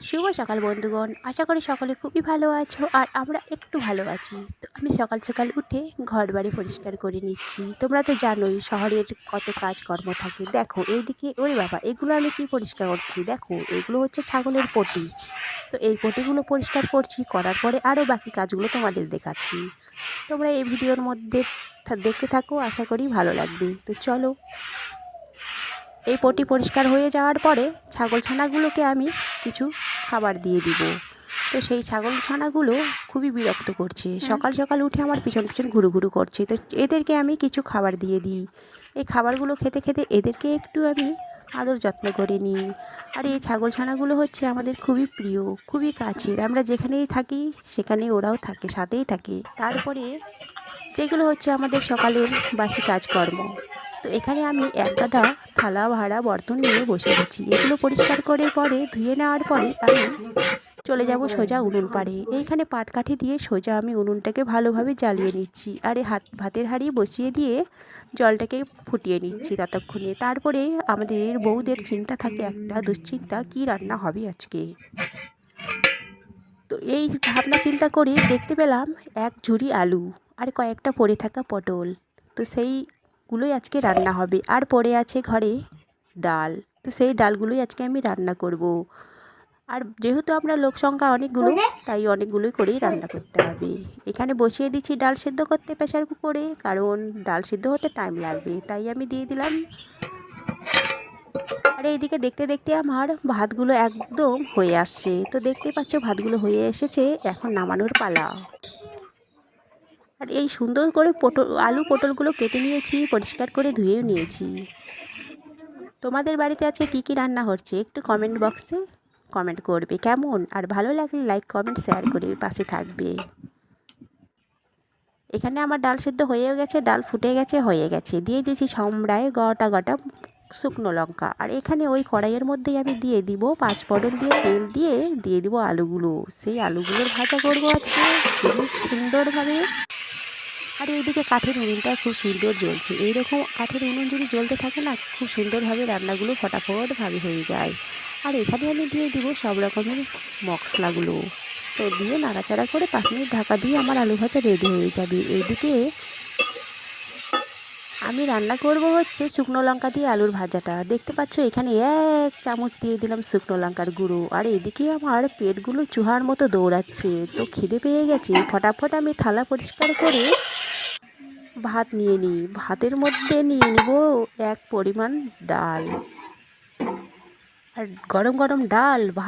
শুভ সকাল বন্ধুগণ, আশা করি সকলে খুবই ভালো আছো আর আমরা একটু ভালো আছি। তো আমি সকাল সকাল উঠে ঘর বাড়ি পরিষ্কার করে নিচ্ছি। তোমরা তো জানোই শহরের কত কাজকর্ম থাকে। দেখো এইদিকে, ওরে বাবা, এগুলো আমি কি পরিষ্কার করছি, দেখো এগুলো হচ্ছে ছাগলের পটি। তো এই পটিগুলো পরিষ্কার করছি, করার পরে আরও বাকি কাজগুলো তোমাদের দেখাচ্ছি। তোমরা এই ভিডিওর মধ্যে দেখতে থাকো, আশা করি ভালো লাগবে। তো চলো। এই পটি পরিষ্কার হয়ে যাওয়ার পরে ছাগল ছানাগুলোকে আমি কিছু খাবার দিয়ে দিব। তো সেই ছাগল ছানাগুলো খুবই বিরক্ত করছে, সকাল সকাল উঠে আমার পিছন পিছন ঘুরু ঘুরু করছে। তো এদেরকে আমি কিছু খাবার দিয়ে দিই। এই খাবারগুলো খেতে খেতে এদেরকে একটু আমি আদর যত্ন করে নিই। আর এই ছাগল ছানাগুলো হচ্ছে আমাদের খুবই প্রিয়, খুবই কাছের। আমরা যেখানেই থাকি সেখানে ওরাও থাকে, সাথেই থাকে। তারপরে যেগুলো হচ্ছে আমাদের সকালের বাসি কাজকর্ম। তো এখানে আমি এক গাদা থালা ভাড়া বর্তন নিয়ে বসে গেছি। এগুলো পরিষ্কার করে পরে ধুয়ে নেওয়ার পরে আমি চলে যাব সোজা উনুন পাড়ে। এইখানে পাটকাঠি দিয়ে সোজা আমি উনুনটাকে ভালোভাবে জ্বালিয়ে নিচ্ছি। আর এই ভাতের হাঁড়ি বসিয়ে দিয়ে জলটাকে ফুটিয়ে নিচ্ছি ততক্ষণে। তারপরে আমাদের বউদের চিন্তা থাকে, একটা দুশ্চিন্তা, কি রান্না হবে আজকে। তো এই ভাবনা চিন্তা করে দেখতে পেলাম এক ঝুড়ি আলু আর কয়েকটা পড়ে থাকা পটল। তো সেইগুলোই আজকে রান্না হবে। আর পড়ে আছে ঘরে ডাল। তো সেই ডালগুলোই আজকে আমি রান্না করব। আর যেহেতু আমরা লোক সংখ্যা অনেকগুলো, তাই অনেকগুলোই করেই রান্না করতে হবে। এখানে বসিয়ে দিচ্ছি ডাল সিদ্ধ করতে প্রেসার কুকারে, কারণ ডাল সিদ্ধ হতে টাইম লাগবে, তাই আমি দিয়ে দিলাম। আর এইদিকে দেখতে দেখতে আমার ভাতগুলো একদম হয়ে আসছে। তো দেখতে পাচ্ছ ভাতগুলো হয়ে এসেছে, এখন নামানোর পালা। আর এই সুন্দর করে আলু পটলগুলো কেটে নিয়েছি, পরিষ্কার করে ধুয়েও নিয়েছি। তোমাদের বাড়িতে আজকে কী কী রান্না হচ্ছে একটু কমেন্ট বক্সে কমেন্ট করবে কেমন, আর ভালো লাগলে লাইক কমেন্ট শেয়ার করে পাশে থাকবে। এখানে আমার ডাল সিদ্ধ হয়েও গেছে, ডাল ফুটে গেছে, হয়ে গেছে। দিয়ে দিয়েছি সম্রায় গোটা গোটা শুকনো লঙ্কা। আর এখানে ওই কড়াইয়ের মধ্যেই আমি দিয়ে দিব 5 ফোড়ন দিয়ে তেল দিয়ে দিব আলুগুলো। সেই আলুগুলোর ভাজা করবো আজকে খুবই সুন্দরভাবে। আর এইদিকে কাঠের উনুনটা খুব সুন্দর জ্বলছে। এইরকম কাঠের উনুন যদি জ্বলতে থাকে না, খুব সুন্দরভাবে রান্নাগুলো ফটাফটভাবে হয়ে যায়। আর এখানে আমি দিয়ে দিব সব রকমের মশলাগুলো। তো দিয়ে নাড়াচাড়া করে 5 মিনিট ঢাকা দিয়ে আমার আলু ভাজা রেডি হয়ে যাবে। এইদিকে আমি রান্না করব হচ্ছে শুকনো লঙ্কা দিয়ে আলুর ভাজাটা। দেখতে পাচ্ছ এখানে 1 চামচ দিয়ে দিলাম শুকনো লঙ্কার গুঁড়ো। আর এদিকে আমার পেটগুলো চুহার মতো দৌড়াচ্ছে। তো খিদে পেয়ে গেছে, ফটাফট আমি থালা পরিষ্কার করে ভাত নিয়ে নিই। ভাতের মধ্যে নিয়ে নিব এক পরিমাণ ডাল। আর গরম গরম ডাল ভাত